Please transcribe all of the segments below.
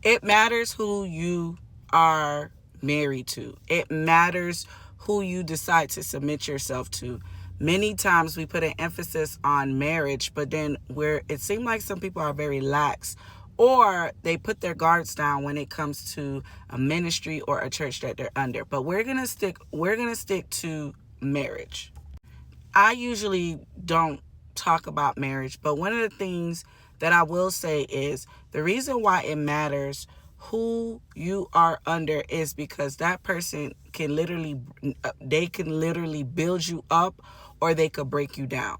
It matters who you are married to. It matters who you decide to submit yourself to. Many times we put an emphasis on marriage, but then where it seems like some people are very lax, or they put their guards down when it comes to a ministry or a church that they're under. But we're gonna stick to marriage. I usually don't talk about marriage, but one of the things that I will say is the reason why it matters who you are under is because that person can literally build you up, or they could break you down.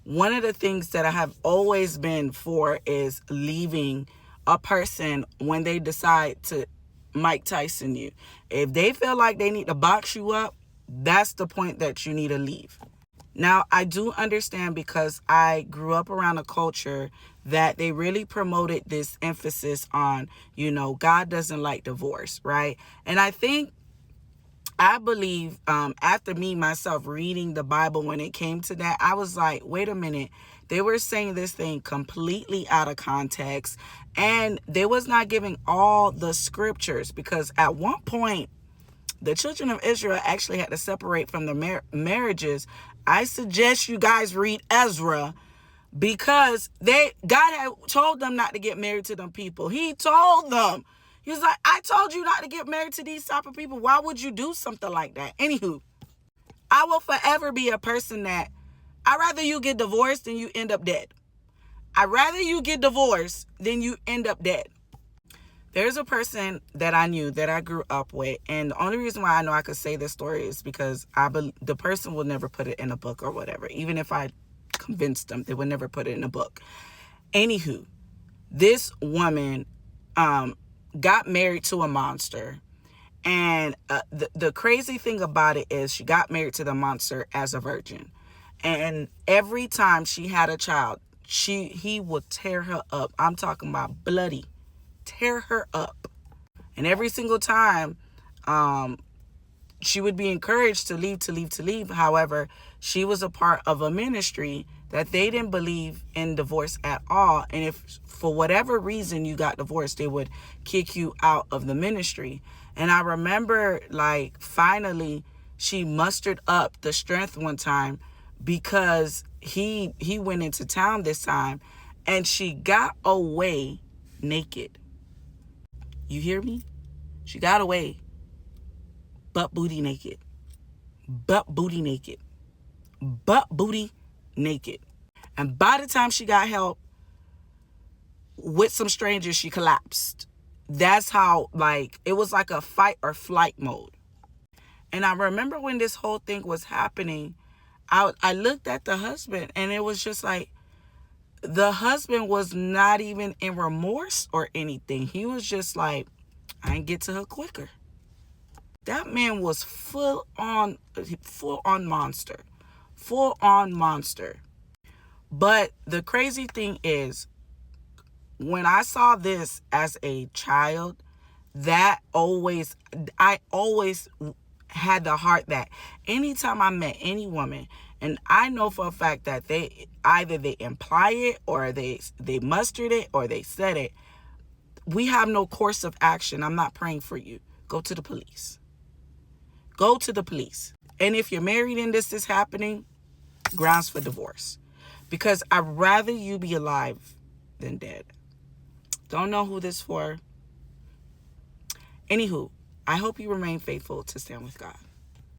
One of the things that I have always been for is leaving a person when they decide to Mike Tyson you. If they feel like they need to box you up, that's the point that you need to leave. Now, I do understand, because I grew up around a culture that they really promoted this emphasis on, God doesn't like divorce, right? And I believe after me, myself, reading the Bible, when it came to that, I was like, wait a minute. They were saying this thing completely out of context, and they was not giving all the scriptures, because at one point, the children of Israel actually had to separate from their marriages. I suggest you guys read Ezra, because God had told them not to get married to them people. He told them. He was like, I told you not to get married to these type of people. Why would you do something like that? Anywho, I will forever be a person that I'd rather you get divorced than you end up dead. I'd rather you get divorced than you end up dead. There's a person that I knew, that I grew up with, and the only reason why I know I could say this story is because the person will never put it in a book or whatever. Even if I convinced them, they would never put it in a book. Anywho, this woman got married to a monster, and the crazy thing about it is she got married to the monster as a virgin, and every time she had a child, he would tear her up. I'm talking about bloody. Tear her up. And every single time she would be encouraged to leave. However, she was a part of a ministry that they didn't believe in divorce at all. And if for whatever reason you got divorced, they would kick you out of the ministry. And I remember, finally she mustered up the strength one time, because he went into town this time, and she got away naked. You hear me? She got away butt booty naked. Butt booty naked. Butt booty naked. And by the time she got help with some strangers, she collapsed. That's how, it was like a fight or flight mode. And I remember when this whole thing was happening, I looked at the husband, and it was just like, the husband was not even in remorse or anything. He was just like, I ain't get to her quicker. That man was full on monster. Full on monster. But the crazy thing is, when I saw this as a child, I always had the heart that anytime I met any woman, and I know for a fact that they imply it, or they mustered it, or they said it, we have no course of action. I'm not praying for you. Go to the police. Go to the police. And if you're married and this is happening, grounds for divorce. Because I'd rather you be alive than dead. Don't know who this for. Anywho, I hope you remain faithful to stand with God.